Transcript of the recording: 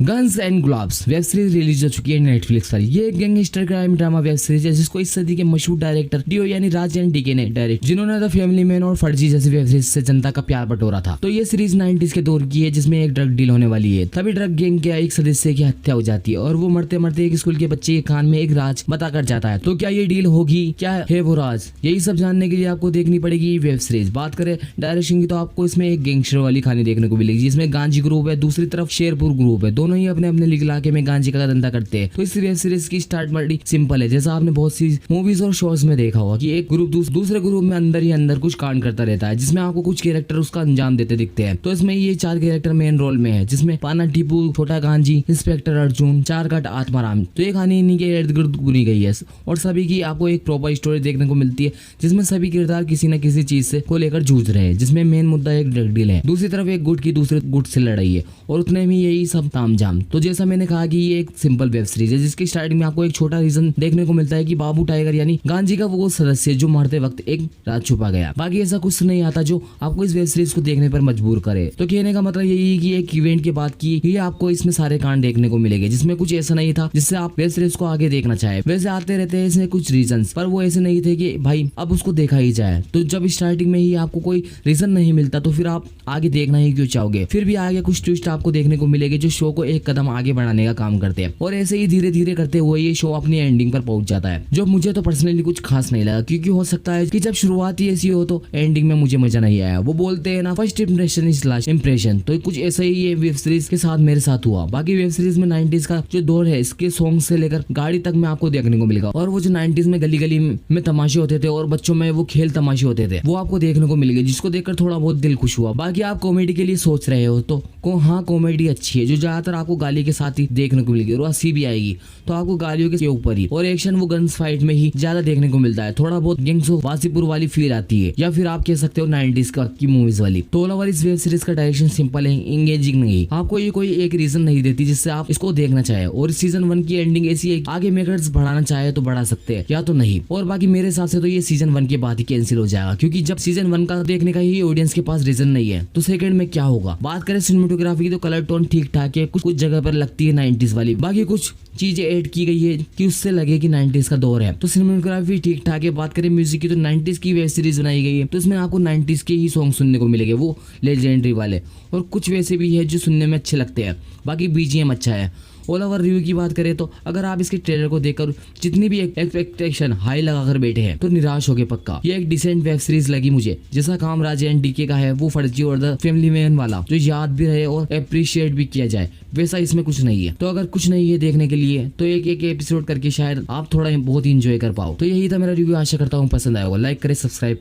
Guns and gloves web series release हो चुकी है नेटफ्लिक्स पर। ये एक gangster crime drama web series है जिसको इस सदी के मशहूर डायरेक्टर डीओ यानी राज एंड डीके ने डायरेक्ट, जिन्होंने द फैमिली मैन और फर्जी जैसी वेब सीरीज से जनता का प्यार बटोरा था। तो ये सीरीज 90s के दौर की है जिसमें एक ड्रग डील होने वाली है। तभी ड्रग गैंग के एक सदस्य की हत्या हो जाती है और वो मरते मरते एक स्कूल के बच्चे के कान में एक राज बताकर जाता है। तो क्या ये डील होगी, क्या है वो राज, यही सब जानने के लिए आपको देखनी पड़ेगी ये वेब सीरीज। बात करें डायरेक्शन की तो आपको इसमें एक गैंगस्टर वाली कहानी देखने को मिलेगी जिसमें गांजी ग्रुप है, दूसरी तरफ शेरपुर ग्रुप है। दोनों ही अपने अपने इलाके में गांजे का धंधा करते हैं। तो इस वेब सीरीज की स्टार्ट बड़ी सिंपल है, जैसा आपने बहुत सी मूवीज और शोज में देखा होगा कि एक ग्रुप दूसरे ग्रुप में अंदर ही अंदर कुछ कांड करता रहता है, जिसमें आपको कुछ कैरेक्टर उसका अंजाम देते दिखते हैं। तो इसमें ये 4 कैरेक्टर मेन रोल में है, जिसमें पाना टीपू, छोटा गांजी, इंस्पेक्टर अर्जुन, चार कट आत्माराम। तो ये कहानी इन्हीं के इर्द गिर्द बुनी गई है और सभी की आपको एक प्रॉपर स्टोरी देखने को मिलती है जिसमें सभी किरदार किसी न किसी चीज से को लेकर जूझ रहे हैं। जिसमें मेन मुद्दा एक ड्रग डील है, दूसरी तरफ एक गुट की दूसरे गुट से लड़ाई है और उतने में यही सब तामझाम। तो जैसा मैंने कहा कि ये एक सिंपल वेब सीरीज है जिसकी स्टार्टिंग में आपको एक छोटा रीजन देखने को मिलता है कि बाबू टाइगर यानी गांजी का वो सदस्य जो मारते वक्त एक राज छुपा गया। बाकी ऐसा कुछ नहीं आता जो आपको इस वेब सीरीज को देखने पर मजबूर करे। तो कहने का मतलब यही है कि एक इवेंट के बाद की ये आपको इसमें सारे कांड देखने को मिलेंगे, जिसमें कुछ ऐसा नहीं था जिससे आप वेब सीरीज को आगे देखना चाहे। वैसे आते रहते हैं इसमें कुछ रीजन, पर वो ऐसे नहीं थे कि भाई अब उसको देखा ही जाए। तो जब स्टार्टिंग में ही आपको कोई रीजन नहीं मिलता तो फिर आप आगे देखना ही क्यों चाहोगे। फिर भी आगे कुछ ट्विस्ट आपको देखने को मिलेंगे जो शो को एक कदम आगे बढ़ाने का काम करते हैं और ऐसे ही धीरे धीरे करते हुए ये शो अपनी एंडिंग पर पहुंच जाता है, जो मुझे तो पर्सनली कुछ खास नहीं लगा। क्योंकि हो सकता है कि जब शुरुआत ही ऐसी हो तो एंडिंग में मुझे मजा नहीं आया। वो बोलते हैं ना, first impression is last impression. तो कुछ ऐसा ही ये वेब सीरीज के साथ मेरे साथ हुआ। बाकी वेब सीरीज में 90s का जो दौर है, इसके सॉन्ग से लेकर गाड़ी तक में आपको देखने को मिलेगा। और वो जो 90s में गली गली में तमाशे होते थे और बच्चों में वो खेल तमाशे होते थे, वो आपको देखने को मिलेंगे, जिसको देखकर थोड़ा बहुत दिल खुश हुआ। बाकी आप कॉमेडी के लिए सोच रहे हो तो हाँ, कॉमेडी अच्छी है जो ज्यादातर आपको गाली के साथ ही देखने को मिलेगी और हंसी भी आएगी तो आपको गालियों के ऊपर ही। और एक्शन वो गन्स फाइट में ही ज्यादा देखने को मिलता है। थोड़ा बहुत गैंग्सो वासीपुर वाली फील आती है, या फिर आप कह सकते हो 90s का की मूवीज वाली। तो ओवरऑल इस वेब सीरीज का डायरेक्शन सिंपल है, इंगेजिंग नहीं, आपको ये कोई एक रीजन नहीं देती जिससे आप इसको देखना चाहे। और सीजन 1 की एंडिंग ऐसी है, आगे मेकर्स बढ़ाना चाहे तो बढ़ा सकते हैं या तो नहीं। और बाकी मेरे हिसाब से तो ये सीजन 1 के बाद ही कैंसिल हो जाएगा, क्योंकि जब सीजन 1 का देखने का ही ऑडियंस के पास रीजन नहीं है तो सेकंड में क्या होगा। बात करें सिनेमेटोग्राफी की तो कलर टोन ठीक ठाक है, कुछ जगह पर लगती है 90s वाली। बाकी कुछ चीजें ऐड की गई है कि उससे लगे कि 90s का दौर है। तो सिनेमेटोग्राफी ठीक ठाक है। बात करें म्यूजिक की तो 90s की वेब सीरीज बनाई गई है तो इसमें आपको 90s के ही सॉन्ग सुनने को मिलेंगे, वो लेजेंडरी वाले, और कुछ वैसे भी है जो सुनने में अच्छे लगते हैं। बाकी बीजीएम अच्छा है। ऑल ओवर रिव्यू की बात करें तो अगर आप इसके ट्रेलर को देखकर जितनी भी एक्सपेक्टेशन हाई लगाकर बैठे हैं तो निराश होगे पक्का। ये एक डिसेंट वेब सीरीज लगी मुझे। जैसा काम राज एंड डीके का है वो फर्जी और द फैमिली मैन वाला, जो याद भी रहे और अप्रिशिएट भी किया जाए, वैसा इसमें कुछ नहीं है। तो अगर कुछ नहीं है देखने के लिए तो एक एक एपिसोड करके शायद आप थोड़ा बहुत इंजॉय कर पाओ। तो यही था मेरा रिव्यू, आशा करता हूँ पसंद आएगा। लाइक करें, सब्सक्राइब